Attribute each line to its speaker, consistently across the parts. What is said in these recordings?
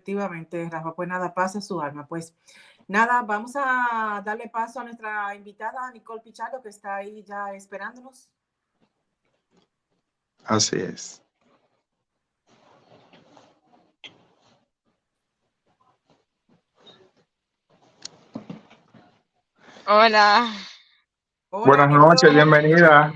Speaker 1: Efectivamente, Rafa, pues nada, pasa su alma. Pues nada, vamos a darle paso a nuestra invitada Nicole Pichardo, que está ahí ya esperándonos.
Speaker 2: Así es.
Speaker 3: Hola,
Speaker 1: Hola,
Speaker 2: Buenas noches,
Speaker 1: Nicole.
Speaker 2: bienvenida.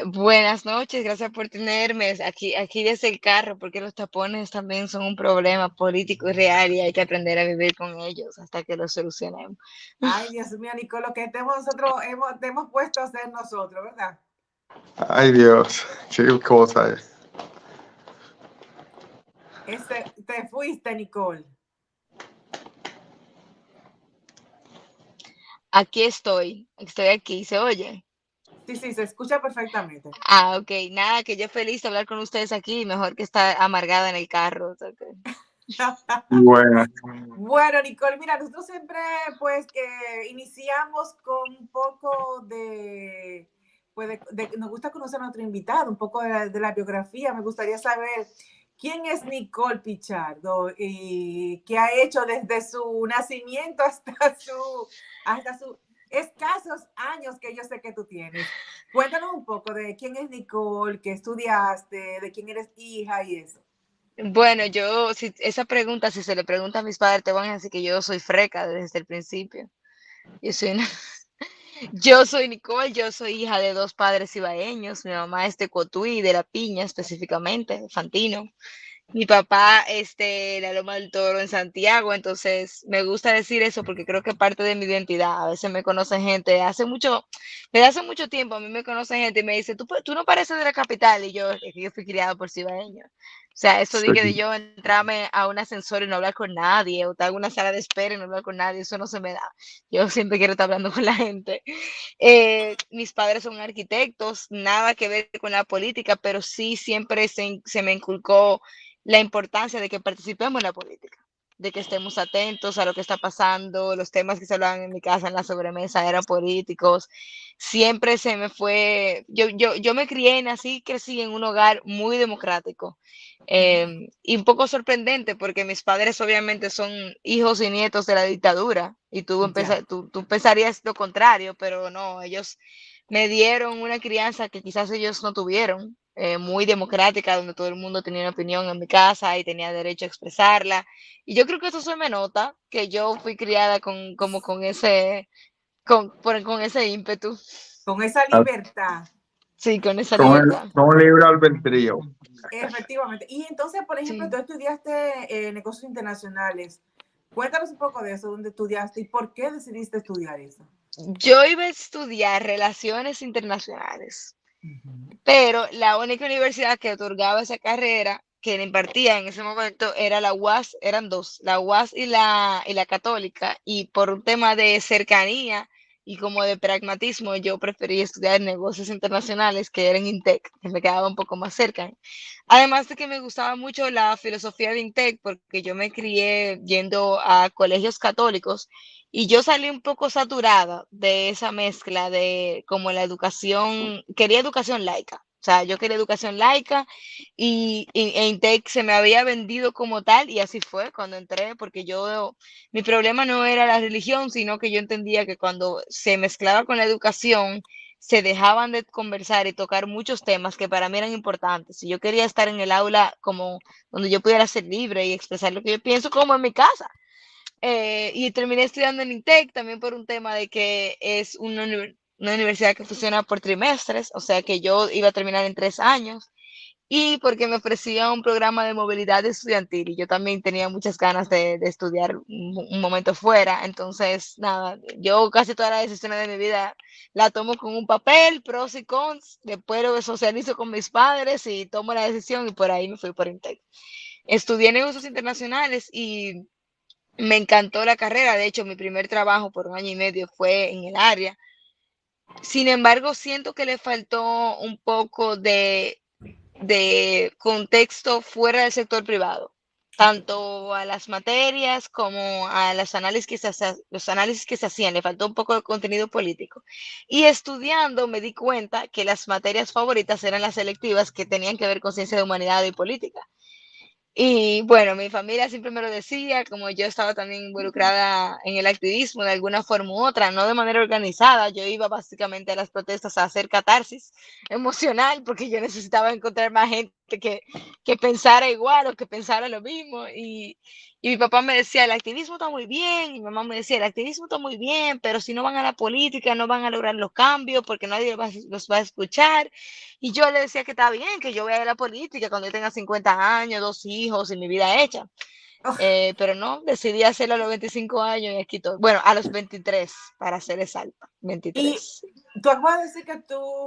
Speaker 3: buenas noches, gracias por tenerme aquí desde el carro, porque los tapones también son un problema político y real y hay que aprender a vivir con ellos hasta que los solucionemos.
Speaker 1: Ay, Dios mío, Nicole, lo que nosotros te hemos puesto a hacer nosotros, ¿verdad?
Speaker 2: Ay Dios, qué cosa es.
Speaker 1: Te fuiste, Nicole.
Speaker 3: Aquí estoy aquí, ¿se oye?
Speaker 1: Sí, sí, se escucha perfectamente.
Speaker 3: Ok, nada, que yo feliz de hablar con ustedes aquí, mejor que estar amargada en el carro.
Speaker 2: Bueno,
Speaker 1: Bueno, Nicole, mira, nosotros siempre pues que iniciamos con un poco pues nos gusta conocer a nuestro invitado, un poco de la biografía. Me gustaría saber quién es Nicole Pichardo y qué ha hecho desde su nacimiento hasta su escasos años que yo sé que tú tienes. Cuéntanos un poco de quién es Nicole, qué estudiaste, de quién eres hija y eso.
Speaker 3: Bueno, si esa pregunta, si se le pregunta a mis padres, te van a decir que yo soy freca desde el principio. Yo soy una, Yo soy Nicole, yo soy hija de dos padres ibaeños. Mi mamá es de Cotuí, de La Piña específicamente, Fantino. Mi papá es de la Loma del Toro en Santiago, entonces me gusta decir eso porque creo que parte de mi identidad. A veces me conocen gente, desde hace mucho tiempo a mí me conocen gente y me dice, tú no pareces de la capital, y yo, es que yo fui criado por cibaeño. O sea, eso
Speaker 2: sí.
Speaker 3: de que de yo entrarme a un ascensor y no hablar con nadie, o estar en una sala de espera y no hablar con nadie, eso no se me da. Yo siempre quiero estar hablando con la gente. Mis padres son arquitectos, nada que ver con la política, pero sí siempre se me inculcó la importancia de que participemos en la política, de que estemos atentos a lo que está pasando, los temas que se hablaban en mi casa en la sobremesa eran políticos, siempre se me fue, yo me crié, nací, crecí en un hogar muy democrático, y un poco sorprendente porque mis padres obviamente son hijos y nietos de la dictadura y
Speaker 1: Ya.
Speaker 3: tú pensarías lo contrario, pero no, ellos me dieron una crianza que quizás ellos no tuvieron, muy democrática, donde todo el mundo tenía una opinión en mi casa y tenía derecho a expresarla. Y yo creo que eso se me nota, que yo fui criada como con ese ímpetu.
Speaker 1: Con esa
Speaker 2: Ah,
Speaker 1: libertad.
Speaker 3: Sí, con esa
Speaker 2: Con
Speaker 3: libertad.
Speaker 2: con el libre albedrío.
Speaker 1: Efectivamente. Y entonces, por ejemplo, tú
Speaker 3: Sí.
Speaker 1: estudiaste negocios internacionales. Cuéntanos un poco de eso, dónde estudiaste y por qué decidiste estudiar eso.
Speaker 3: Yo iba a estudiar relaciones internacionales,
Speaker 1: Ujú.
Speaker 3: pero la única universidad que otorgaba esa carrera, que la impartía en ese momento, era la UAS, eran dos, la UAS y la Católica, y por un tema de cercanía y como de pragmatismo, yo preferí estudiar negocios internacionales, que era en INTEC, que me quedaba un poco más cerca. Además de que me gustaba mucho la filosofía de INTEC, porque yo me crié yendo a colegios católicos y yo salí un poco saturada de esa mezcla de como la educación, quería educación laica. O sea, yo quería educación laica e Intec se me había vendido como tal y así fue cuando entré, porque mi problema no era la religión, sino que yo entendía que cuando se mezclaba con la educación, se dejaban de conversar y tocar muchos temas que para mí eran importantes. Y yo quería estar en el aula como donde yo pudiera ser libre y expresar lo que yo pienso como en mi casa. Y terminé estudiando en INTEC también por un tema de que es una universidad que funciona por trimestres, o sea que yo iba a terminar en 3 años, y porque me ofrecía un programa de movilidad estudiantil y yo también tenía muchas ganas de estudiar un momento fuera. Entonces, nada, yo casi todas las decisiones de mi vida la tomo con un papel, pros y cons, después lo socializo con mis padres y tomo la decisión y por ahí me fui por INTEC. Estudié negocios internacionales y me encantó la carrera. De hecho, mi primer trabajo por 1 año y medio fue en el área. Sin embargo, siento que le faltó un poco de contexto fuera del sector privado,
Speaker 1: Ok.
Speaker 3: tanto a las materias como a los análisis que se hacían, le faltó un poco de contenido político. Y estudiando me di cuenta que las materias favoritas eran las selectivas que tenían que ver con ciencia de humanidad y política. Y bueno, mi familia siempre me lo decía, como yo estaba también involucrada en el activismo de alguna forma u otra, no de manera organizada, yo iba básicamente a las protestas a hacer catarsis emocional porque yo necesitaba encontrar más gente que pensara igual o que pensara lo mismo. Y mi papá me decía, el activismo está muy bien, y mi mamá me decía, el activismo está muy bien, pero si no van a la política no van a lograr los cambios porque nadie los va a escuchar. Y yo le decía que está bien, que yo voy a ir a la política cuando yo tenga 50 años, 2 hijos y mi vida hecha. Pero no, decidí hacerlo a los 25 años y aquí todo. Bueno, a los 23, para ser exacta,
Speaker 1: Y
Speaker 3: 23.
Speaker 1: tú acabas de decir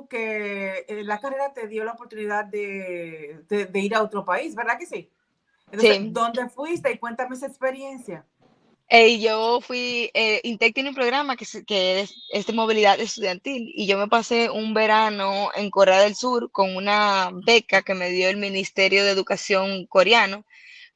Speaker 1: que la carrera te dio la oportunidad de ir a otro país, ¿verdad que sí? Entonces,
Speaker 3: Sí.
Speaker 1: ¿dónde fuiste? Y cuéntame esa experiencia.
Speaker 3: Yo fui, Intec tiene un programa es de movilidad estudiantil y yo me pasé un verano en Corea del Sur con una beca que me dio el Ministerio de Educación coreano.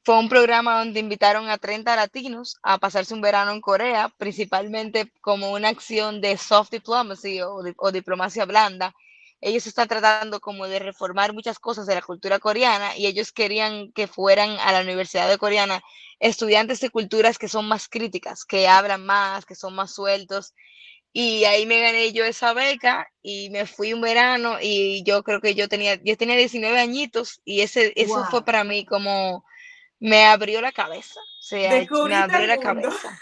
Speaker 3: Fue un programa donde invitaron a 30 latinos a pasarse un verano en Corea, principalmente como una acción de soft diplomacy o diplomacia blanda. Ellos están tratando como de reformar muchas cosas de la cultura coreana y ellos querían que fueran a la Universidad de Coreana estudiantes de culturas que son más críticas, que hablan más, que son más sueltos. Y ahí me gané yo esa beca y me fui un verano y yo creo que yo tenía 19 añitos y eso fue
Speaker 1: Wow.
Speaker 3: para mí como me abrió la cabeza, o sea, me
Speaker 1: Descubriste
Speaker 3: abrió
Speaker 1: el
Speaker 3: la
Speaker 1: mundo.
Speaker 3: cabeza.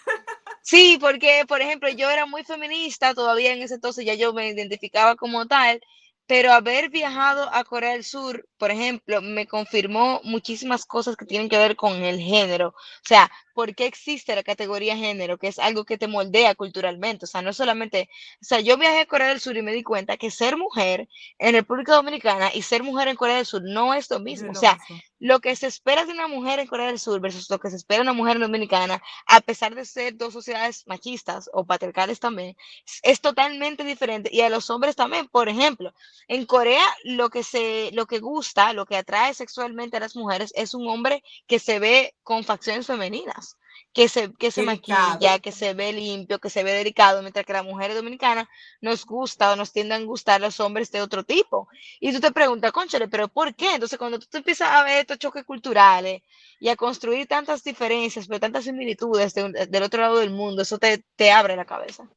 Speaker 3: Sí, porque, por ejemplo, yo era muy feminista todavía en ese entonces, ya yo me identificaba como tal, pero haber viajado a Corea del Sur, por ejemplo, me confirmó muchísimas cosas que tienen que ver con el género. O sea, ¿por qué existe la categoría género? Que es algo que te moldea culturalmente. O sea, no solamente, o sea, yo viajé a Corea del Sur y me di cuenta que ser mujer en República Dominicana y ser mujer en Corea del Sur no es lo
Speaker 1: No
Speaker 3: mismo.
Speaker 1: es
Speaker 3: O
Speaker 1: lo
Speaker 3: sea,
Speaker 1: mismo.
Speaker 3: lo que se espera de una mujer en Corea del Sur versus lo que se espera de una mujer en Dominicana, a pesar de ser dos sociedades machistas o patriarcales también, es totalmente diferente. Y a los hombres también, por ejemplo, en Corea lo que gusta, lo que atrae sexualmente a las mujeres es un hombre que se ve con facciones femeninas, que se maquilla,
Speaker 1: Delicado.
Speaker 3: que se ve limpio, que se ve delicado, mientras que las mujeres dominicanas nos gusta o nos tienden a gustar los hombres de otro tipo. Y tú te preguntas, cónchale, ¿pero por qué? Entonces, cuando tú te empiezas a ver estos choques culturales y a construir tantas diferencias, pero tantas similitudes del otro lado del mundo, eso te abre la cabeza.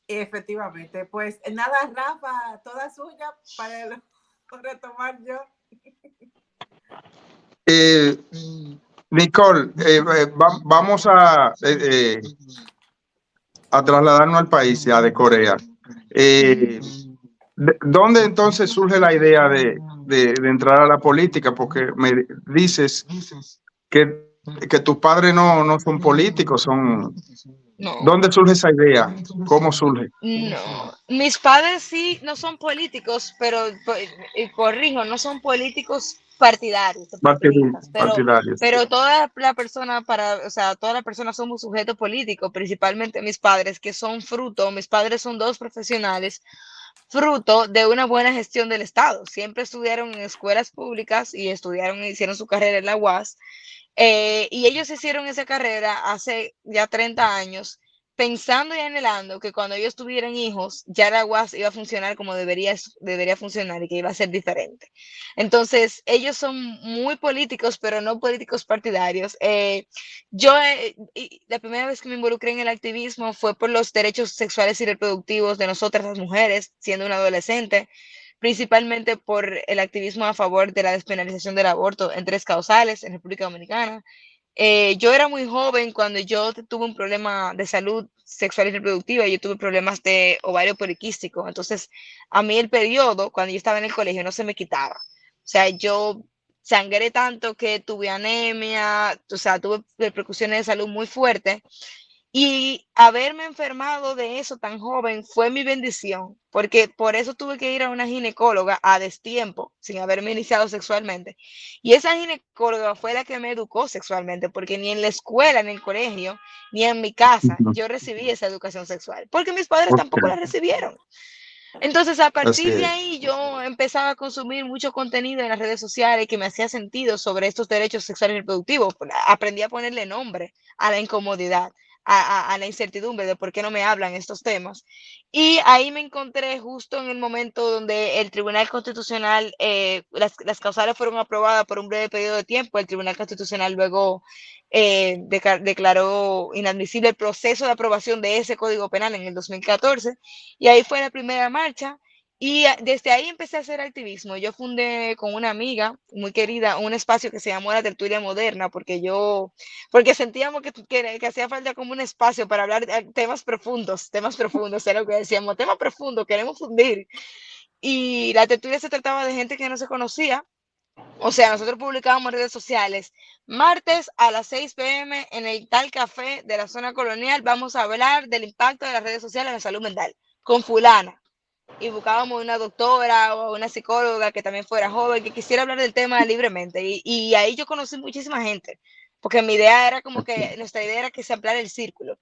Speaker 1: Efectivamente. Pues nada, Rafa, toda suya para retomar yo.
Speaker 2: Eh, Nicole, vamos a trasladarnos al país ya de Corea. ¿Dónde entonces surge la idea de entrar a la política? Porque me dices que tus padres no son políticos,
Speaker 3: No.
Speaker 2: ¿dónde surge esa idea? ¿Cómo surge?
Speaker 3: No, mis padres sí no son políticos, pero y corrijo, no son políticos partidarios, partidistas,
Speaker 2: Partidarios.
Speaker 3: pero toda la persona o sea, todas las personas somos sujetos políticos, principalmente mis padres, que son fruto, mis padres son dos profesionales, fruto de una buena gestión del Estado. Siempre estudiaron en escuelas públicas y hicieron su carrera en la UAS. Y ellos hicieron esa carrera hace ya 30 años, pensando y anhelando que cuando ellos tuvieran hijos, ya la UAS iba a funcionar como debería funcionar y que iba a ser diferente. Entonces, ellos son muy políticos, pero no políticos partidarios. La primera vez que me involucré en el activismo fue por los derechos sexuales y reproductivos de nosotras las mujeres, siendo una adolescente, principalmente por el activismo a favor de la despenalización del aborto en 3 causales en República Dominicana. Yo era muy joven cuando yo tuve un problema de salud sexual y reproductiva, yo tuve problemas de ovario poliquístico, entonces a mí el periodo cuando yo estaba en el colegio no se me quitaba. O sea, yo sangré tanto que tuve anemia, o sea, tuve repercusiones de salud muy fuertes y haberme enfermado de eso tan joven fue mi bendición, porque por eso tuve que ir a una ginecóloga a destiempo, sin haberme iniciado sexualmente. Y esa ginecóloga fue la que me educó sexualmente, porque ni en la escuela, ni en el colegio, ni en mi casa yo recibí esa educación sexual, porque mis padres tampoco la
Speaker 2: Okay.
Speaker 3: recibieron. Entonces, a
Speaker 2: Así
Speaker 3: partir de
Speaker 2: es.
Speaker 3: ahí, yo empezaba a consumir mucho contenido en las redes sociales que me hacía sentido sobre estos derechos sexuales y reproductivos. Aprendí a ponerle nombre a la incomodidad, a la incertidumbre de por qué no me hablan estos temas. Y ahí me encontré justo en el momento donde el Tribunal Constitucional, las causales fueron aprobadas por un breve periodo de tiempo. El Tribunal Constitucional luego declaró inadmisible el proceso de aprobación de ese Código Penal en el 2014, y ahí fue la primera marcha. Y desde ahí empecé a hacer activismo. Yo fundé con una amiga muy querida un espacio que se llamó La Tertulia Moderna, porque sentíamos que hacía falta como un espacio para hablar de temas profundos, era lo que decíamos, temas profundos, queremos fundir. Y la tertulia se trataba de gente que no se conocía. O sea, nosotros publicábamos en redes sociales, martes a las 6 p.m. en el tal café de la zona colonial, vamos a hablar del impacto de las redes sociales en la salud mental, con fulana. Y buscábamos una doctora o una psicóloga que también fuera joven, que quisiera hablar del tema libremente. Y ahí yo conocí muchísima gente, porque mi idea era como que, nuestra idea era que se ampliara el círculo.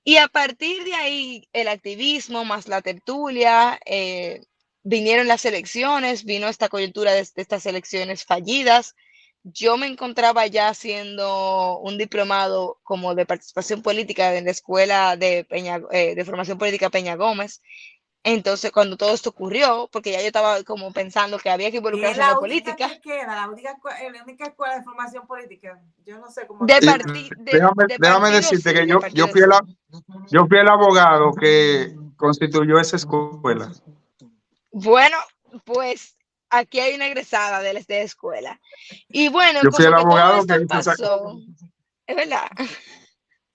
Speaker 3: Y a partir de ahí, el activismo más la tertulia, vinieron las elecciones, vino esta coyuntura de estas elecciones fallidas. Yo me encontraba ya haciendo un diplomado como de participación política en la escuela de formación política Peña Gómez. Entonces, cuando todo esto ocurrió, porque ya yo estaba como pensando que había que involucrarse en la política.
Speaker 1: Que queda, la única escuela de formación política. Yo no sé cómo.
Speaker 2: Déjame decirte que yo fui el abogado que constituyó esa escuela.
Speaker 3: Bueno, pues aquí hay una egresada de la escuela. Y bueno,
Speaker 2: yo fui el abogado
Speaker 3: todo esto pasó, es verdad.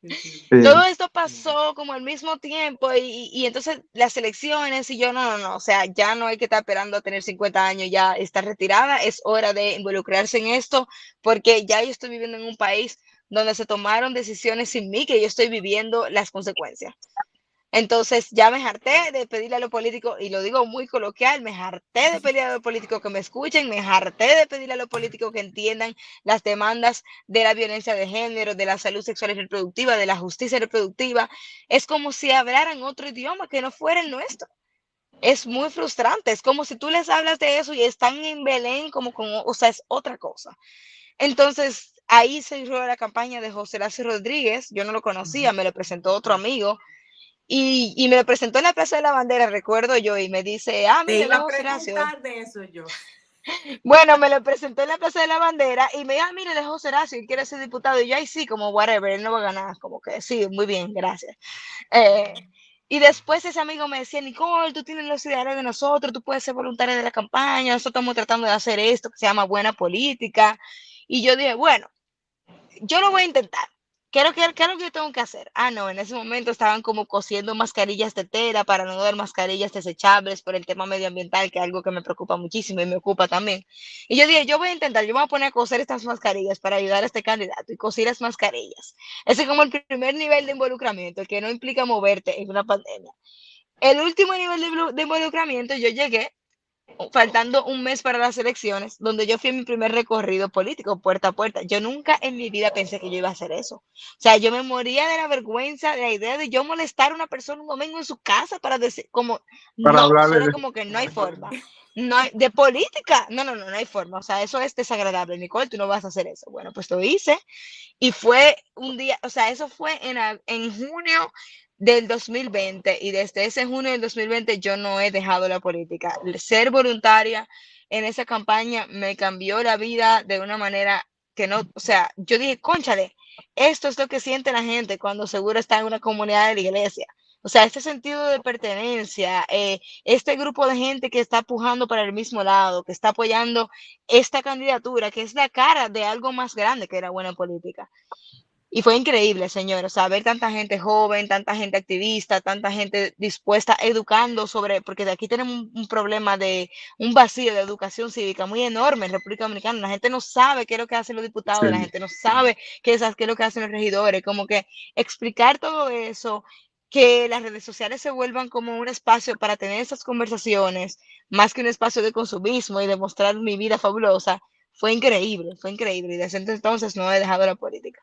Speaker 2: Sí.
Speaker 3: Todo esto pasó como al mismo tiempo y entonces las elecciones y yo no, o sea, ya no hay que estar esperando a tener 50 años, ya estar retirada, es hora de involucrarse en esto, porque ya yo estoy viviendo en un país donde se tomaron decisiones sin mí, que yo estoy viviendo las consecuencias. Entonces ya me harté de pedirle a los políticos, y lo digo muy coloquial, me harté de pedirle a los políticos que me escuchen, me harté de pedirle a los políticos que entiendan las demandas de la violencia de género, de la salud sexual y reproductiva, de la justicia reproductiva. Es como si hablaran otro idioma que no fuera el nuestro. Es muy frustrante, es como si tú les hablas de eso y están en Belén o sea, es otra cosa. Entonces ahí se hizo la campaña de José Horacio Rodríguez, yo no lo conocía, me lo presentó otro amigo. Y me lo presentó en la Plaza de la Bandera, recuerdo yo, y me dice, mire,
Speaker 1: iba a preguntar de eso yo.
Speaker 3: Bueno, me lo presentó en la Plaza de la Bandera y me dijo, mire, es José Horacio, él quiere ser diputado. Y yo, ahí sí, como whatever, él no va a ganar, como que sí, muy bien, gracias. Y después ese amigo me decía, Nicole, tú tienes los ideales de nosotros, tú puedes ser voluntaria de la campaña, nosotros estamos tratando de hacer esto que se llama buena política. Y yo dije, bueno, yo lo voy a intentar. ¿Qué es lo que yo tengo que hacer? No, en ese momento estaban como cosiendo mascarillas de tela para no dar mascarillas desechables por el tema medioambiental, que es algo que me preocupa muchísimo y me ocupa también. Y yo dije, yo voy a intentar, yo me voy a poner a coser estas mascarillas para ayudar a este candidato y cosí las mascarillas. Ese es como el primer nivel de involucramiento, que no implica moverte en una pandemia. El último nivel de involucramiento, yo llegué faltando un mes para las elecciones, donde yo fui en mi primer recorrido político, puerta a puerta. Yo nunca en mi vida pensé que yo iba a hacer eso. O sea, yo me moría de la vergüenza, de la idea de yo molestar a una persona un domingo en su casa para decir, como,
Speaker 2: para
Speaker 3: no,
Speaker 2: hablarle
Speaker 3: solo como que no hay forma. No hay, de política, no hay forma. O sea, eso es desagradable, Nicole, tú no vas a hacer eso. Bueno, pues lo hice y fue un día, o sea, eso fue en junio del 2020 y desde ese junio del 2020 yo no he dejado la política. Ser voluntaria en esa campaña me cambió la vida de una manera que no, o sea, yo dije, cónchale, esto es lo que siente la gente cuando seguro está en una comunidad de la iglesia. O sea, este sentido de pertenencia, este grupo de gente que está pujando para el mismo lado, que está apoyando esta candidatura, que es la cara de algo más grande que era buena política. Y fue increíble, señor, o sea, ver tanta gente joven, tanta gente activista, tanta gente dispuesta, educando sobre, porque de aquí tenemos un problema de un vacío de educación cívica muy enorme en República Dominicana. La gente no sabe qué es lo que hacen los diputados, sí. La gente no sabe qué es lo que hacen los regidores, como que explicar todo eso, que las redes sociales se vuelvan como un espacio para tener esas conversaciones, más que un espacio de consumismo y demostrar mi vida fabulosa, fue increíble, y desde entonces no he dejado la política.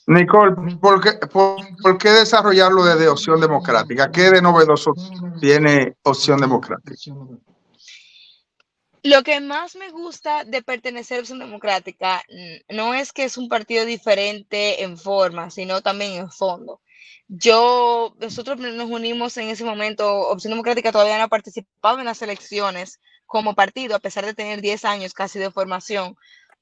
Speaker 2: Nicole, ¿por qué desarrollarlo desde Opción Democrática? ¿Qué de novedoso tiene Opción Democrática?
Speaker 3: Lo que más me gusta de pertenecer a Opción Democrática no es que es un partido diferente en forma, sino también en fondo. Nosotros nos unimos en ese momento. Opción Democrática todavía no ha participado en las elecciones como partido, a pesar de tener 10 años casi de formación,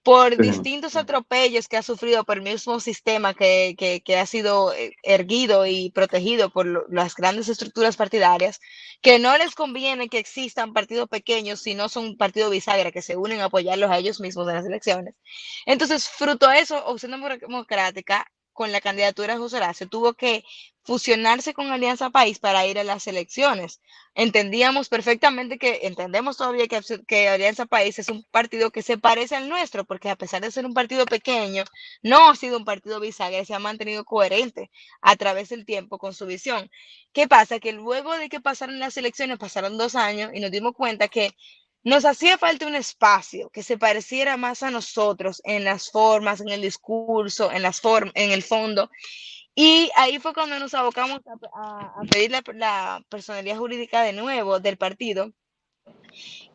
Speaker 3: por distintos atropellos que ha sufrido por el mismo sistema que ha sido erguido y protegido por las grandes estructuras partidarias, que no les conviene que existan partidos pequeños si no son partidos bisagra que se unen a apoyarlos a ellos mismos en las elecciones. Entonces, fruto de eso, Opción Democrática, con la candidatura de José Horacio, tuvo que fusionarse con Alianza País para ir a las elecciones. Entendemos todavía que Alianza País es un partido que se parece al nuestro, porque a pesar de ser un partido pequeño, no ha sido un partido bisagra, se ha mantenido coherente a través del tiempo con su visión. ¿Qué pasa? Que luego de que pasaron las elecciones, pasaron 2 años y nos dimos cuenta que nos hacía falta un espacio que se pareciera más a nosotros en las formas, en el discurso, en el fondo. Y ahí fue cuando nos abocamos a pedir la personalidad jurídica de nuevo del partido.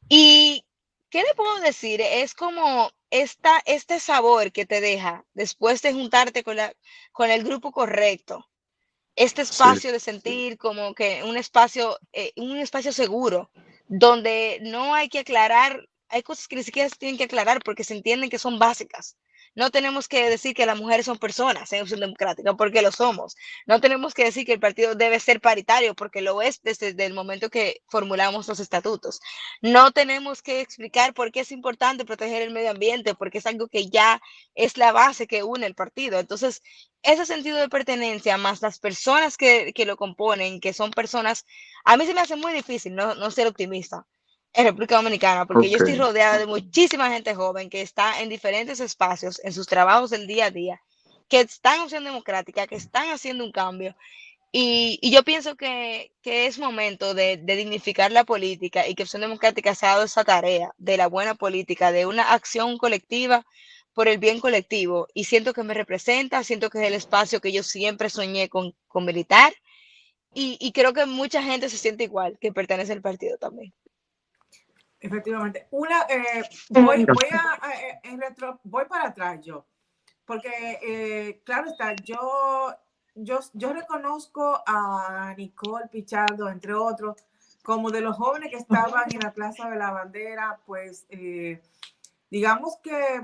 Speaker 3: Y, ¿qué le puedo decir? Es como este sabor que te deja después de juntarte con el grupo correcto. Este espacio de sentir como que un espacio seguro, donde no hay que aclarar, hay cosas que ni siquiera se tienen que aclarar porque se entienden que son básicas. No tenemos que decir que las mujeres son personas en Opción Democrática, porque lo somos. No tenemos que decir que el partido debe ser paritario, porque lo es desde el momento que formulamos los estatutos. No tenemos que explicar por qué es importante proteger el medio ambiente, porque es algo que ya es la base que une el partido. Entonces, ese sentido de pertenencia, más las personas que lo componen, que son personas, a mí se me hace muy difícil no ser optimista en República Dominicana, porque yo estoy rodeada de muchísima gente joven que está en diferentes espacios, en sus trabajos del día a día, que están en Opción Democrática, que están haciendo un cambio. Y yo pienso que es momento de dignificar la política y que Opción Democrática se ha dado esa tarea de la buena política, de una acción colectiva por el bien colectivo. Y siento que me representa, siento que es el espacio que yo siempre soñé con militar. Y creo que mucha gente se siente igual, que pertenece al partido también.
Speaker 1: Efectivamente. Voy para atrás yo, porque claro está, yo reconozco a Nicole Pichardo, entre otros, como de los jóvenes que estaban en la Plaza de la Bandera, pues digamos que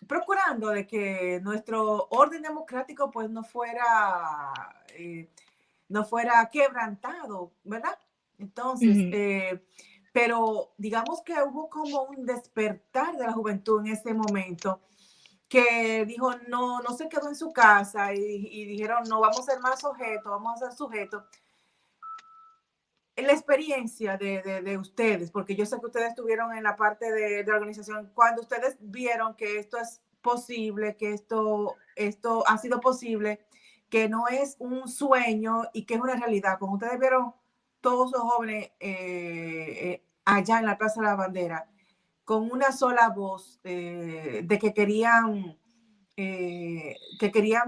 Speaker 1: procurando de que nuestro orden democrático pues no fuera quebrantado, ¿verdad? Entonces, pero digamos que hubo como un despertar de la juventud en ese momento que dijo, no se quedó en su casa y dijeron, no, vamos a ser más sujetos, vamos a ser sujetos. La experiencia de ustedes, porque yo sé que ustedes estuvieron en la parte de la organización, cuando ustedes vieron que esto es posible, que esto ha sido posible, que no es un sueño y que es una realidad, cuando ustedes vieron todos los jóvenes allá en la Plaza de la Bandera, con una sola voz de que querían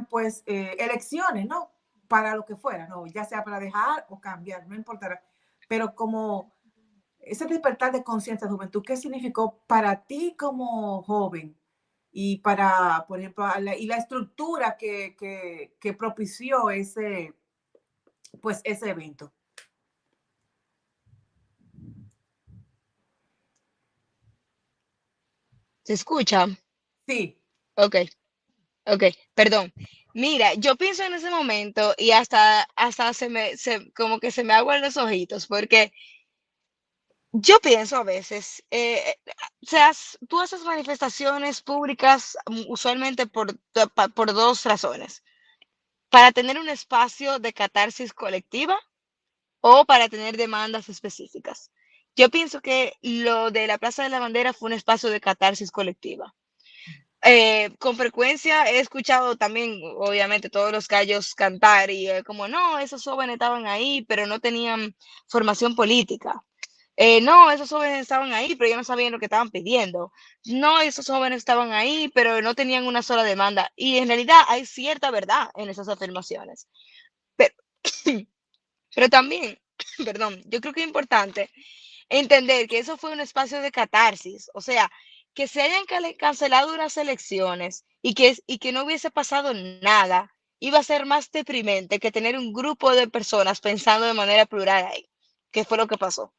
Speaker 1: pues elecciones, ¿no? Para lo que fuera, ¿no? Ya sea para dejar o cambiar, no importará. Pero como ese despertar de conciencia de juventud, ¿qué significó para ti como joven? Y para, por ejemplo, y la estructura que propició ese evento.
Speaker 3: ¿Se escucha?
Speaker 1: Sí.
Speaker 3: Ok, perdón. Mira, yo pienso en ese momento y hasta como que se me aguan los ojitos, porque yo pienso a veces, tú haces manifestaciones públicas usualmente por 2 razones: para tener un espacio de catarsis colectiva o para tener demandas específicas. Yo pienso que lo de la Plaza de la Bandera fue un espacio de catarsis colectiva. Con frecuencia he escuchado también, obviamente, todos los gallos cantar y como, no, esos jóvenes estaban ahí, pero no tenían formación política. No, esos jóvenes estaban ahí, pero ya no sabían lo que estaban pidiendo. No, esos jóvenes estaban ahí, pero no tenían una sola demanda. Y en realidad hay cierta verdad en esas afirmaciones. Pero, pero también, perdón, yo creo que es importante entender que eso fue un espacio de catarsis. O sea, que se hayan cancelado unas elecciones y que no hubiese pasado nada iba a ser más deprimente que tener un grupo de personas pensando de manera plural ahí, que fue lo que pasó.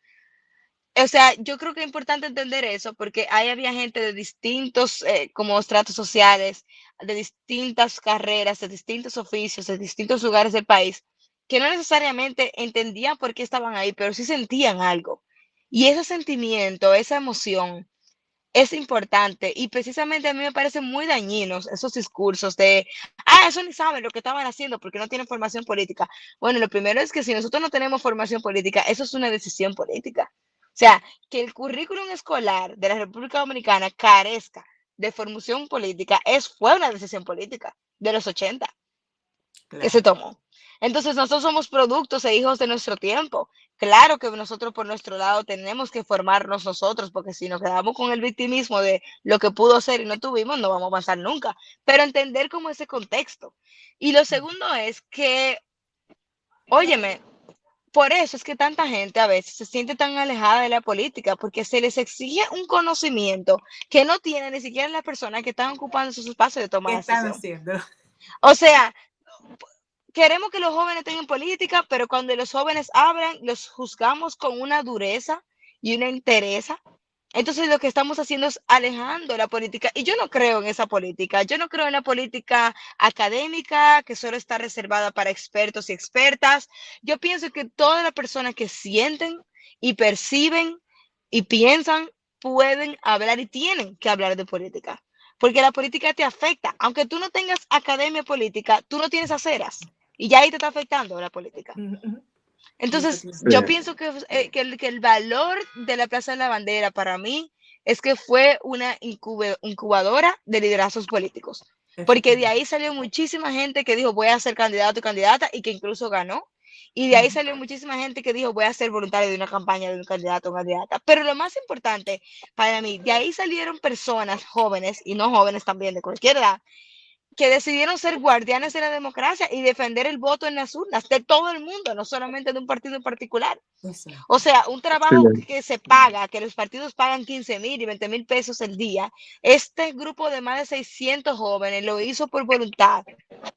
Speaker 3: O sea, yo creo que es importante entender eso porque ahí había gente de distintos como estratos sociales, de distintas carreras, de distintos oficios, de distintos lugares del país, que no necesariamente entendían por qué estaban ahí, pero sí sentían algo. Y ese sentimiento, esa emoción es importante y precisamente a mí me parecen muy dañinos esos discursos de, eso ni saben lo que estaban haciendo porque no tienen formación política. Bueno, lo primero es que si nosotros no tenemos formación política, eso es una decisión política. O sea, que el currículum escolar de la República Dominicana carezca de formación política fue una decisión política de los 80 que se
Speaker 1: Claro.
Speaker 3: tomó. Entonces nosotros somos productos e hijos de nuestro tiempo. Claro que nosotros por nuestro lado tenemos que formarnos nosotros, porque si nos quedamos con el victimismo de lo que pudo ser y no tuvimos, no vamos a avanzar nunca. Pero entender como ese contexto. Y lo segundo es que, óyeme, por eso es que tanta gente a veces se siente tan alejada de la política, porque se les exige un conocimiento que no tienen ni siquiera las personas que están ocupando esos espacios de toma
Speaker 1: ¿Qué
Speaker 3: de
Speaker 1: están
Speaker 3: decisión.
Speaker 1: haciendo?
Speaker 3: O sea, queremos que los jóvenes tengan política, pero cuando los jóvenes hablan, los juzgamos con una dureza y una entereza. Entonces lo que estamos haciendo es alejando la política. Y yo no creo en esa política. Yo no creo en la política académica que solo está reservada para expertos y expertas. Yo pienso que todas las personas que sienten y perciben y piensan pueden hablar y tienen que hablar de política. Porque la política te afecta. Aunque tú no tengas academia política, tú no tienes aceras. Y ya ahí te está afectando la política.
Speaker 1: Ujú. Y
Speaker 3: Entonces,
Speaker 1: efectivamente.
Speaker 3: yo
Speaker 2: Sí.
Speaker 3: pienso que el valor de la Plaza de la Bandera para mí es que fue una incubadora de liderazgos políticos. Porque de
Speaker 1: Efectivamente.
Speaker 3: ahí salió muchísima gente que dijo voy a ser candidato y candidata y que incluso ganó. Y de ahí
Speaker 1: Ujú.
Speaker 3: salió muchísima gente que dijo voy a ser voluntario de una campaña de un candidato o candidata. Pero lo más importante para mí, de ahí salieron personas jóvenes y no jóvenes también de cualquier edad que decidieron ser guardianes de la democracia y defender el voto en las urnas de todo el mundo, no solamente de un partido en particular. O
Speaker 1: Exacto.
Speaker 3: sea, un
Speaker 2: Sí.
Speaker 3: trabajo que se paga, que los partidos pagan 15,000 y 20,000 pesos el día. Este grupo de más de 600 jóvenes lo hizo por voluntad,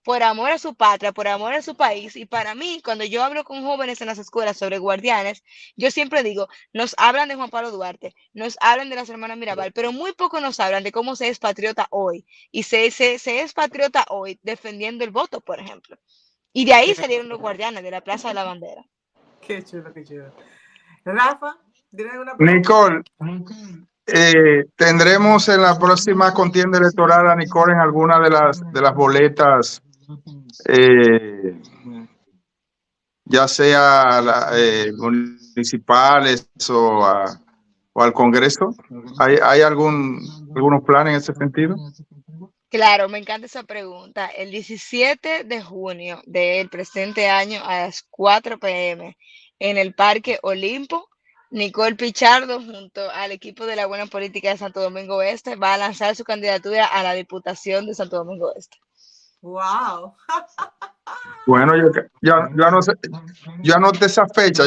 Speaker 3: por amor a su patria, por amor a su país. Y para mí, cuando yo hablo con jóvenes en las escuelas sobre guardianes, yo siempre digo, nos hablan de Juan Pablo Duarte, nos hablan de las hermanas Mirabal, pero muy poco nos hablan de cómo se es patriota hoy. Y se es patriota hoy defendiendo el voto, por ejemplo. Y de ahí
Speaker 1: Qué,
Speaker 3: salieron los guardianes de la Plaza de la Bandera.
Speaker 1: qué chulo, qué chulo. Rafa, ¿tienes alguna pregunta?
Speaker 2: Nicole, tendremos en la próxima contienda electoral a Nicole en alguna de las boletas, eh, ya sea municipales o al Congreso. ¿Hay algunos planes en ese sentido?
Speaker 3: Claro, me encanta esa pregunta. El 17 de junio del presente año a las 4 p.m. en el Parque Olimpo, Nicole Pichardo, junto al equipo de la Buena Política de Santo Domingo Oeste, va a lanzar su candidatura a la Diputación de Santo Domingo Oeste.
Speaker 1: Wow.
Speaker 2: Bueno, yo no sé, yo anoté esa fecha,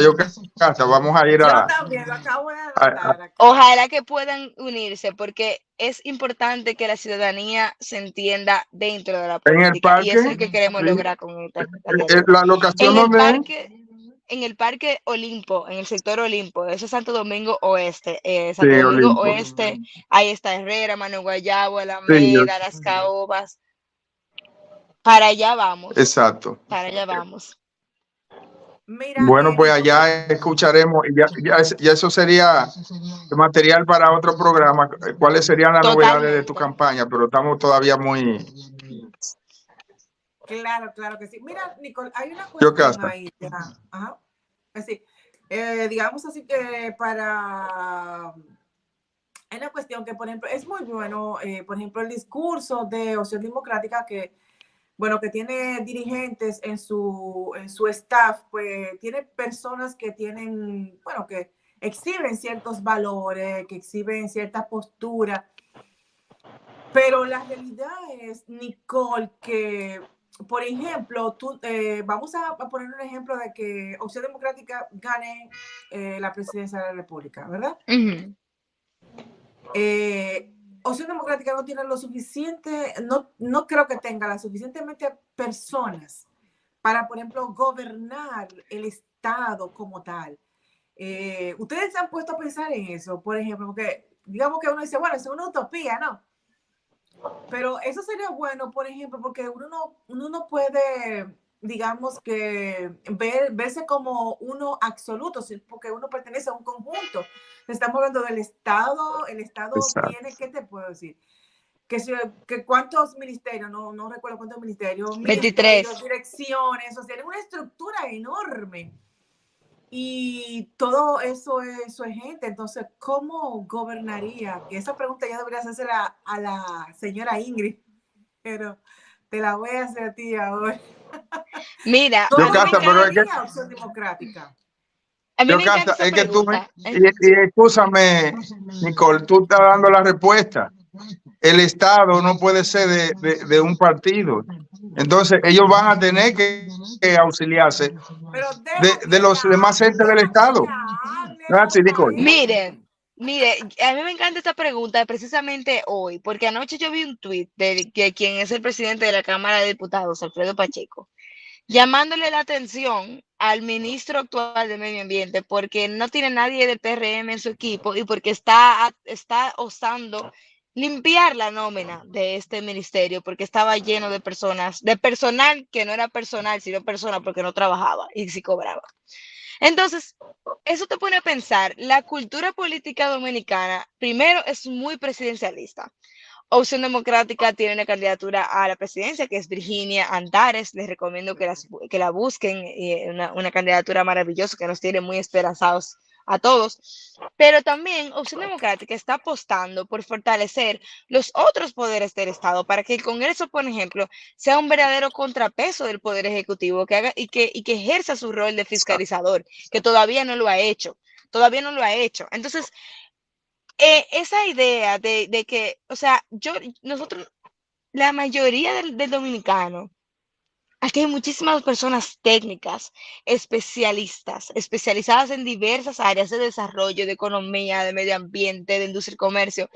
Speaker 2: vamos a ir
Speaker 1: Yo también lo acabo de anotar acá.
Speaker 3: Ojalá que puedan unirse porque es importante que la ciudadanía se entienda dentro de la
Speaker 2: en el
Speaker 3: política y eso es
Speaker 2: parque,
Speaker 3: lo que queremos
Speaker 2: sí,
Speaker 3: lograr con esta candidatura.
Speaker 2: la locación
Speaker 3: En el
Speaker 2: donde es.
Speaker 3: parque, en el Parque Olimpo, en el sector Olimpo, eso es Santo Domingo Oeste.
Speaker 2: Sí,
Speaker 3: Santo Domingo
Speaker 2: Olimpo.
Speaker 3: Oeste, ahí está Herrera, Mano Guayabo,
Speaker 2: Sí,
Speaker 3: Alameda, Las Caobas. Para allá vamos,
Speaker 2: exacto.
Speaker 3: para allá vamos.
Speaker 1: Mira,
Speaker 2: Bueno, pues
Speaker 1: Nicole,
Speaker 2: allá escucharemos, y ya eso sería material para otro programa. ¿Cuáles serían las novedades de tu
Speaker 3: Totalmente.
Speaker 2: campaña? Pero estamos todavía muy...
Speaker 1: claro, claro que sí. Mira, Nicole, hay una
Speaker 2: Yo
Speaker 1: cuestión
Speaker 2: casa.
Speaker 1: ahí. Ajá. Así, digamos así que para... Hay una cuestión que, por ejemplo, es muy bueno, por ejemplo, el discurso de Opción Democrática que, bueno, que tiene dirigentes en su staff, pues tiene personas que tienen, bueno, que exhiben ciertos valores, que exhiben cierta postura, pero la realidad es, Nicole, que, por ejemplo, vamos a poner un ejemplo de que Opción Democrática gane la presidencia de la República, ¿verdad?
Speaker 3: Uh -huh.
Speaker 1: Opción Democrática no tiene lo suficiente, no creo que tenga las suficientemente personas para, por ejemplo, gobernar el Estado como tal. Ustedes se han puesto a pensar en eso, por ejemplo, porque digamos que uno dice, bueno, es una utopía, ¿no? Pero eso sería bueno, por ejemplo, porque uno no puede, digamos que verse como uno absoluto, porque uno pertenece a un conjunto. Estamos hablando del Estado, el Estado
Speaker 2: Exacto.
Speaker 1: tiene, ¿qué te puedo decir? Que cuántos ministerios, no recuerdo cuántos ministerios,
Speaker 3: 23.
Speaker 1: direcciones, o sea, es una estructura enorme. Y todo eso es gente. Entonces, ¿cómo gobernaría? Que esa pregunta ya debería hacerse a la señora Ingrid, pero te la voy a hacer a ti ahora.
Speaker 3: Mira,
Speaker 2: Yo,
Speaker 3: a mí me
Speaker 2: Casa, pero es que,
Speaker 1: ¿Gobernaría Opción Democrática?
Speaker 3: a mí
Speaker 2: yo,
Speaker 3: me encanta
Speaker 2: Casa,
Speaker 3: esa
Speaker 2: es que tú,
Speaker 3: pregunta.
Speaker 2: y escúchame, Nicole, tú estás dando la respuesta. El Estado no puede ser de un partido. Entonces, ellos van a tener que auxiliarse
Speaker 1: Pero
Speaker 2: de los demás entes del
Speaker 1: deja que
Speaker 2: Estado.
Speaker 1: ella hable,
Speaker 2: Gracias, Nicole.
Speaker 3: Mire, a mí me encanta esta pregunta precisamente hoy, porque anoche yo vi un tuit de que quien es el presidente de la Cámara de Diputados, Alfredo Pacheco, llamándole la atención al ministro actual de Medio Ambiente porque no tiene nadie del PRM en su equipo y porque está osando limpiar la nómina de este ministerio porque estaba lleno de personas, de personal que no era personal, sino persona porque no trabajaba y sí cobraba. Entonces, eso te pone a pensar, la cultura política dominicana, primero, es muy presidencialista. Opción Democrática tiene una candidatura a la presidencia, que es Virginia Antares. Les recomiendo que la busquen. Una candidatura maravillosa que nos tiene muy esperanzados a todos. Pero también Opción Democrática está apostando por fortalecer los otros poderes del Estado para que el Congreso, por ejemplo, sea un verdadero contrapeso del Poder Ejecutivo que haga, y que ejerza su rol de fiscalizador, que todavía no lo ha hecho. Todavía no lo ha hecho. Entonces, esa idea de que, o sea, nosotros, la mayoría del dominicano, aquí hay muchísimas personas técnicas, especializadas en diversas áreas de desarrollo, de economía, de medio ambiente, de industria y comercio,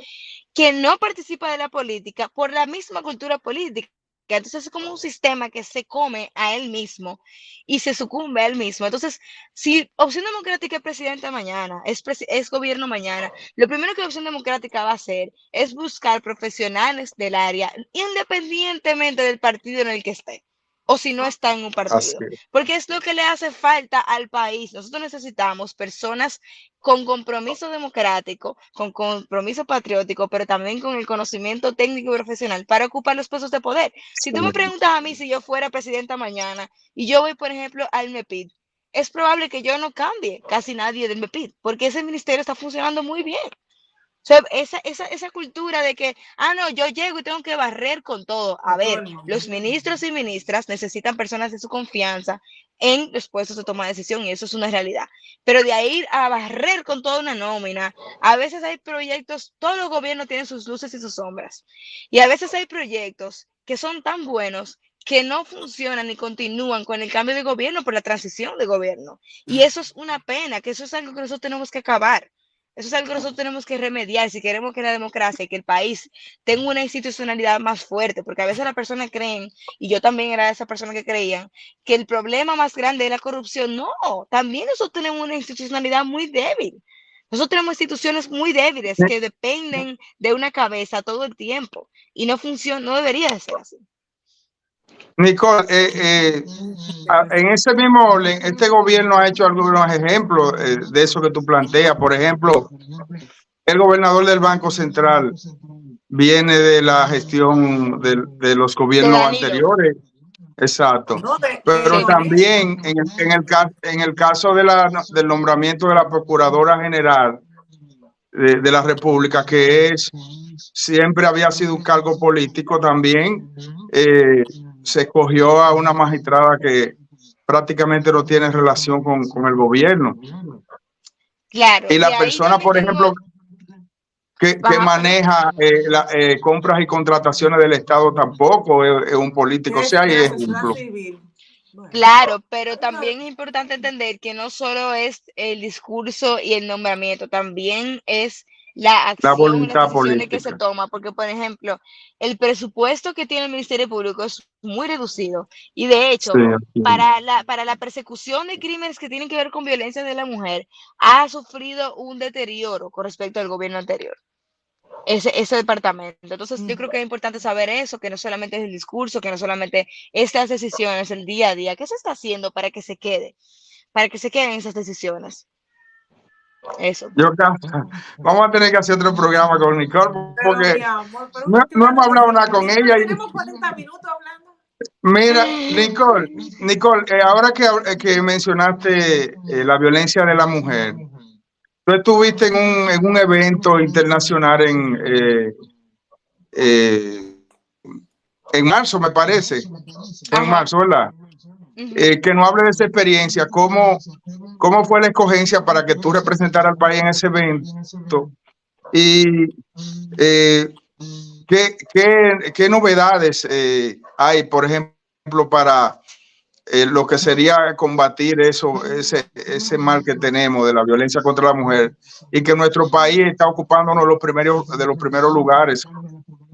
Speaker 3: que no participa de la política por la misma cultura política. Entonces es como un sistema que se come a él mismo y se sucumbe a él mismo. Entonces, si Opción Democrática es presidente mañana, es gobierno mañana, lo primero que Opción Democrática va a hacer es buscar profesionales del área, independientemente del partido en el que esté, o si no está en un
Speaker 2: Así
Speaker 3: partido,
Speaker 2: es.
Speaker 3: porque es lo que le hace falta al país. Nosotros necesitamos personas con compromiso democrático, con compromiso patriótico, pero también con el conocimiento técnico y profesional para ocupar los puestos de poder. Si tú me preguntas a mí si yo fuera presidenta mañana y yo voy, por ejemplo, al MEPID, es probable que yo no cambie casi nadie del MEPID, porque ese ministerio está funcionando muy bien. O sea, esa cultura de que, no, yo llego y tengo que barrer con todo. A ver, los ministros y ministras necesitan personas de su confianza en los puestos de toma de decisión y eso es una realidad. Pero de ahí a barrer con toda una nómina, a veces hay proyectos, todos los gobiernos tienen sus luces y sus sombras. Y a veces hay proyectos que son tan buenos que no funcionan ni continúan con el cambio de gobierno por la transición de gobierno. Y eso es una pena, que eso es algo que nosotros tenemos que acabar. Eso es algo que nosotros tenemos que remediar si queremos que la democracia y que el país tenga una institucionalidad más fuerte, porque a veces las personas creen, y yo también era de esas personas que creían, que el problema más grande es la corrupción. No, también nosotros tenemos una institucionalidad muy débil. Nosotros tenemos instituciones muy débiles que dependen de una cabeza todo el tiempo y no funciona, no debería de ser así.
Speaker 2: Nicole, en ese mismo orden, este gobierno ha hecho algunos ejemplos de eso que tú planteas. Por ejemplo, el gobernador del Banco Central viene de la gestión de los
Speaker 3: De
Speaker 2: gobiernos
Speaker 3: Danilo.
Speaker 2: anteriores. Exacto.
Speaker 1: No,
Speaker 2: Pero
Speaker 3: Sí.
Speaker 2: también en el caso del nombramiento de la Procuradora General de la República, que siempre había sido un cargo político, también se escogió a una magistrada que prácticamente no tiene relación con el gobierno.
Speaker 3: Claro,
Speaker 2: Y
Speaker 3: de
Speaker 2: la
Speaker 3: ahí
Speaker 2: persona,
Speaker 3: también
Speaker 2: por ejemplo,
Speaker 3: tenemos,
Speaker 2: que
Speaker 3: ajá, perdón.
Speaker 2: maneja compras y contrataciones del Estado tampoco es un político. O sea, hay
Speaker 1: es asesora
Speaker 2: ejemplos.
Speaker 1: civil. Bueno,
Speaker 3: Claro, pero
Speaker 1: no,
Speaker 3: también es importante entender que no solo es el discurso y el nombramiento, también es la
Speaker 2: La
Speaker 3: acción y las
Speaker 2: voluntad
Speaker 3: decisiones que se
Speaker 2: política.
Speaker 3: toman, porque, por ejemplo, el presupuesto que tiene el Ministerio Público es muy reducido y, de
Speaker 2: Sí,
Speaker 3: hecho,
Speaker 2: así
Speaker 3: para la persecución de crímenes que tienen que ver con violencia de la mujer, ha sufrido un deterioro con respecto al gobierno anterior. Ese departamento. Entonces, yo creo que es importante saber eso, que no solamente es el discurso, que no solamente estas decisiones, el día a día, ¿qué se está haciendo para que se queden esas decisiones? Eso.
Speaker 2: Yo vamos a tener que hacer otro programa con Nicole
Speaker 1: Pero
Speaker 2: porque
Speaker 1: mi amor, pero
Speaker 2: no,
Speaker 1: un
Speaker 2: no
Speaker 1: tema
Speaker 2: hemos hablado
Speaker 1: que
Speaker 2: nada con
Speaker 1: Nicole,
Speaker 2: ella.
Speaker 1: tenemos 40 minutos hablando.
Speaker 2: Mira, Nicole, ahora que mencionaste la violencia de la mujer, tú estuviste en un evento internacional eh, en marzo, me parece, en
Speaker 3: Ajá.
Speaker 2: marzo, ¿verdad?
Speaker 3: Ujú.
Speaker 2: Que no hable de esa experiencia, cómo fue la escogencia para que tú representaras al país en ese evento y eh, qué novedades hay, por ejemplo, para lo que sería combatir ese mal que tenemos de la violencia contra la mujer y que nuestro país está ocupándonos de los primeros lugares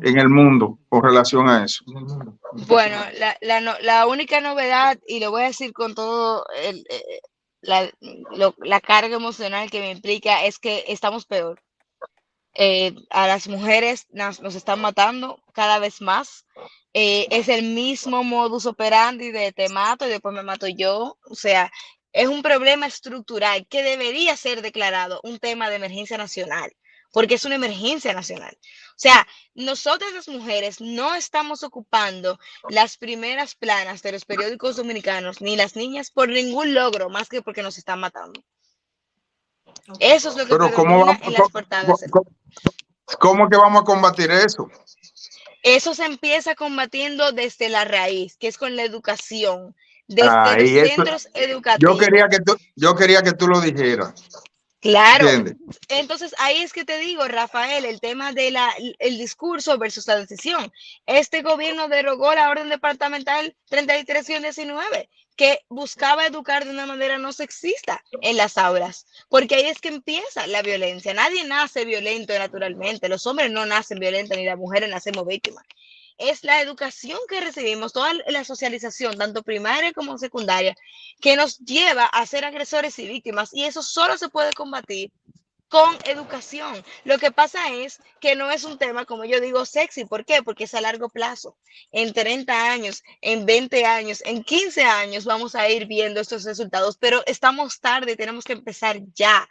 Speaker 2: en el mundo con relación a eso.
Speaker 3: Bueno, la única novedad, y lo voy a decir con todo la, la carga emocional que me implica, es que estamos peor. A las mujeres nos están matando cada vez más. Es el mismo modus operandi de te mato y después me mato yo. O sea, es un problema estructural que debería ser declarado un tema de emergencia nacional, porque es una emergencia nacional. O sea, nosotras las mujeres no estamos ocupando las primeras planas de los periódicos dominicanos, ni las niñas, por ningún logro, más que porque nos están matando.
Speaker 1: Okay.
Speaker 3: Eso es lo que
Speaker 2: Pero
Speaker 3: predomina en las portadas.
Speaker 2: ¿cómo que vamos a combatir eso?
Speaker 3: Eso se empieza combatiendo desde la raíz, que es con la educación, desde los
Speaker 2: Ahí eso,
Speaker 3: centros educativos.
Speaker 2: yo quería que tú lo dijeras,
Speaker 3: Claro.
Speaker 2: ¿entiendes?
Speaker 3: Entonces, ahí es que te digo, Rafael, el tema de el discurso versus la decisión. Este gobierno derogó la orden departamental 33-19, que buscaba educar de una manera no sexista en las aulas, porque ahí es que empieza la violencia. Nadie nace violento naturalmente, los hombres no nacen violentos ni las mujeres nacemos víctimas. Es la educación que recibimos, toda la socialización, tanto primaria como secundaria, que nos lleva a ser agresores y víctimas, y eso solo se puede combatir con educación. Lo que pasa es que no es un tema, como yo digo, sexy. ¿Por qué? Porque es a largo plazo. En 30 años, en 20 años, en 15 años vamos a ir viendo estos resultados, pero estamos tarde, tenemos que empezar ya.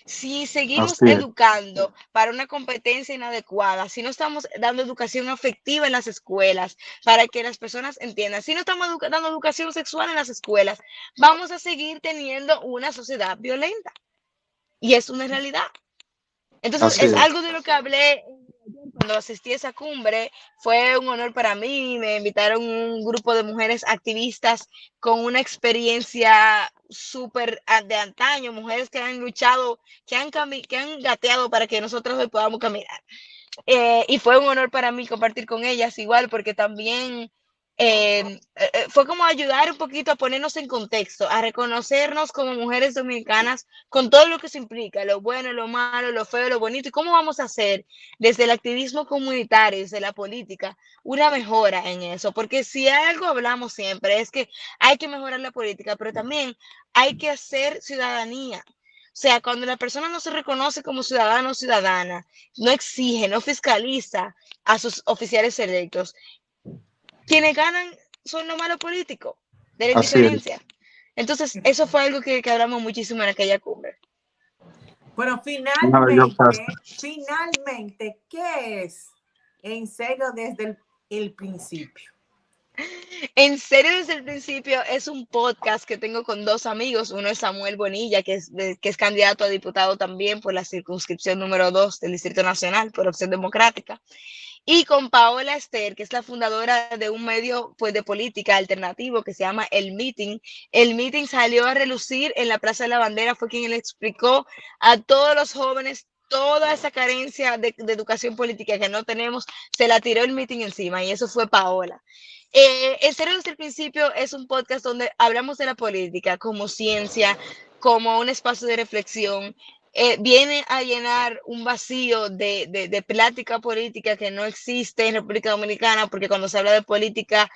Speaker 3: Si seguimos
Speaker 2: Así es.
Speaker 3: educando para una competencia inadecuada, si no estamos dando educación afectiva en las escuelas para que las personas entiendan, si no estamos dando educación sexual en las escuelas, vamos a seguir teniendo una sociedad violenta. Y es una realidad. Entonces,
Speaker 2: Así
Speaker 3: es
Speaker 2: es.
Speaker 3: algo de lo que hablé cuando asistí a esa cumbre. Fue un honor para mí. Me invitaron un grupo de mujeres activistas con una experiencia súper de antaño, mujeres que han luchado, que han gateado para que nosotros hoy podamos caminar. Y fue un honor para mí compartir con ellas igual, porque también fue como ayudar un poquito a ponernos en contexto, a reconocernos como mujeres dominicanas con todo lo que se implica, lo bueno, lo malo, lo feo, lo bonito, y cómo vamos a hacer desde el activismo comunitario, desde la política, una mejora en eso, porque si algo hablamos siempre es que hay que mejorar la política, pero también hay que hacer ciudadanía. O sea, cuando la persona no se reconoce como ciudadano o ciudadana, no exige, no fiscaliza a sus oficiales electos, quienes ganan son los malos políticos de la
Speaker 2: Así es.
Speaker 3: indiferencia. Entonces, eso fue algo que hablamos muchísimo en aquella cumbre.
Speaker 1: Bueno,
Speaker 2: Maravilloso.
Speaker 1: finalmente, ¿qué es En Serio desde el principio?
Speaker 3: En serio, desde el principio es un podcast que tengo con dos amigos. Uno es Samuel Bonilla, que es candidato a diputado también por la circunscripción número 2 del Distrito Nacional por Opción Democrática. Y con Paola Ester, que es la fundadora de un medio pues, de política alternativo que se llama El Meeting. El Meeting salió a relucir en la Plaza de la Bandera, fue quien le explicó a todos los jóvenes toda esa carencia de educación política que no tenemos, se la tiró el Meeting encima y eso fue Paola. En serio, desde el principio es un podcast donde hablamos de la política como ciencia, como un espacio de reflexión, viene a llenar un vacío de plática política que no existe en República Dominicana, porque cuando se habla de política,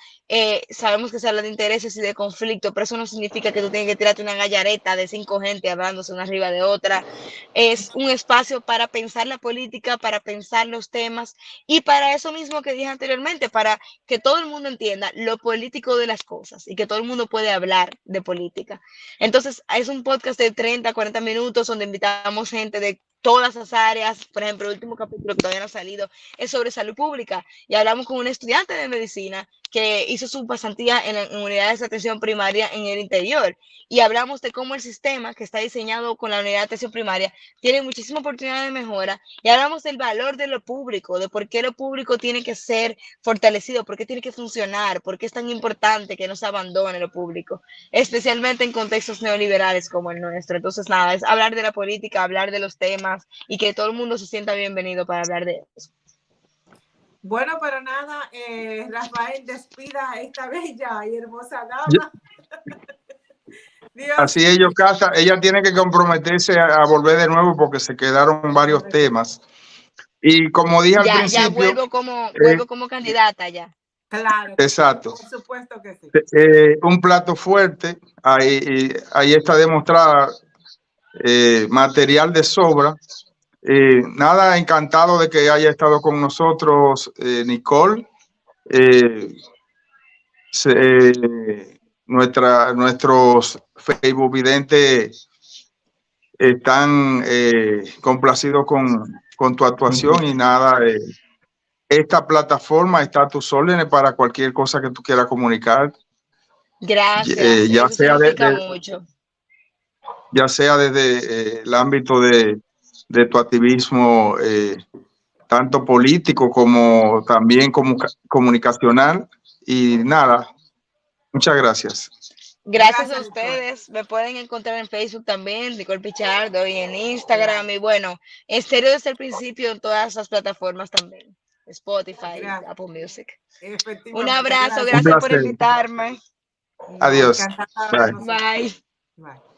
Speaker 3: sabemos que se habla de intereses y de conflicto, pero eso no significa que tú tienes que tirarte una gallareta de 5 gente hablándose una arriba de otra. Es un espacio para pensar la política, para pensar los temas, y para eso mismo que dije anteriormente, para que todo el mundo entienda lo político de las cosas y que todo el mundo puede hablar de política. Entonces, es un podcast de 30, 40 minutos donde invitamos gente de todas las áreas. Por ejemplo, el último capítulo que todavía no ha salido es sobre salud pública y hablamos con un estudiante de medicina que hizo su pasantía en unidades de atención primaria en el interior, y hablamos de cómo el sistema que está diseñado con la unidad de atención primaria tiene muchísima oportunidad de mejora, y hablamos del valor de lo público, de por qué lo público tiene que ser fortalecido, por qué tiene que funcionar, por qué es tan importante que no se abandone lo público, especialmente en contextos neoliberales como el nuestro. Entonces, nada, es hablar de la política, hablar de los temas y que todo el mundo se sienta bienvenido para hablar de eso.
Speaker 1: Bueno, pero nada, Rafael, despida a esta bella y hermosa dama.
Speaker 2: Así es, Yocasta, ella tiene que comprometerse a volver de nuevo porque se quedaron varios temas. Y como dije al principio...
Speaker 3: Ya vuelvo como candidata ya.
Speaker 1: Claro.
Speaker 2: Exacto.
Speaker 1: Por supuesto que sí.
Speaker 2: Un plato fuerte, ahí está demostrada, material de sobra. Nada, encantado de que haya estado con nosotros, Nicole. Nuestros Facebook videntes están complacidos con tu actuación y nada, esta plataforma está a tus órdenes para cualquier cosa que tú quieras comunicar.
Speaker 3: Gracias,
Speaker 2: ya
Speaker 3: eso
Speaker 2: sea
Speaker 3: significa mucho.
Speaker 2: Ya sea desde el ámbito de tu activismo, tanto político como también comunicacional. Y nada, muchas gracias.
Speaker 3: Gracias a ustedes. Me pueden encontrar en Facebook también, Nicole Pichardo, y en Instagram. Y bueno, estéreo desde el principio en todas las plataformas también. Spotify, Apple Music. Un abrazo, gracias por invitarme.
Speaker 2: Adiós.
Speaker 3: Bye. Bye.